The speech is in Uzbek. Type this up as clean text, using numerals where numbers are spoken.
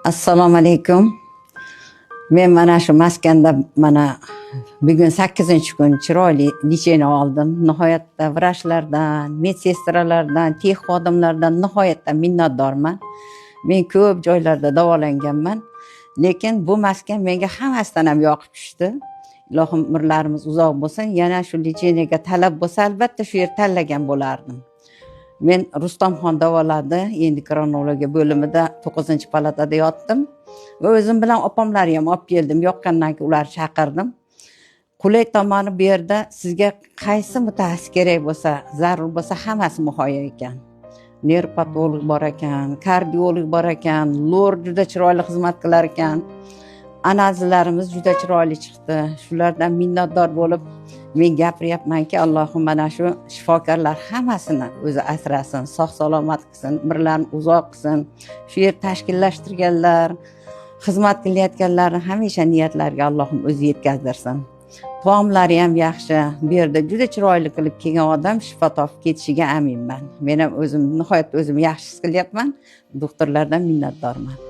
Assalomu alaykum. Men mana shu maskanda bugun 8-kun chiroyli lecheniya oldim. Nihoyatda vrachlardan, medsestralardan, tex xodimlardan nihoyatda minnatdorman. Men ko'p joylarda davolanganman, lekin bu maskan menga hammasidan ham yoqib tushdi. Ilohim umrlarimiz uzoq bo'lsin. Yana shu lecheniyaga talab bo'lsa, albatta shu yer tanlagan bo'lardim. Men Rustamxon davoladi, endokrinologiya bo'limida 9-palatada yotdim va o'zim bilan opamlarni ham olib keldim. Yoqqandan keyin ularni chaqirdim. Qulay tomoni bu yerda sizga qaysi mutaxassis kerak bo'lsa, zarur bo'lsa hammasi muhayyo ekan. Nevropatolog bor ekan, kardiolog bor ekan, lor juda chiroyli xizmat qilar ekan. Anazlarimiz juda chiroyli chiqdi. Shulardan minnatdor bo'lib men gapiryapmanki, Allohim mana shu shifokorlar hammasini o'zi asrasin, sog' salomat qilsin, umrlarini uzoq qilsin. Shu yer tashkillashtirganlar, xizmat qilayotganlarni hamisha niyatlariga Allohim o'zi yetkazdirsin. Taomlari ham yaxshi. Bu yerda juda chiroyli qilib kelgan odam shifo topib ketishiga aminman. Men ham o'zim nihoyatda o'zim yaxshi his qilyapman. Doktorlardan minnatdorman.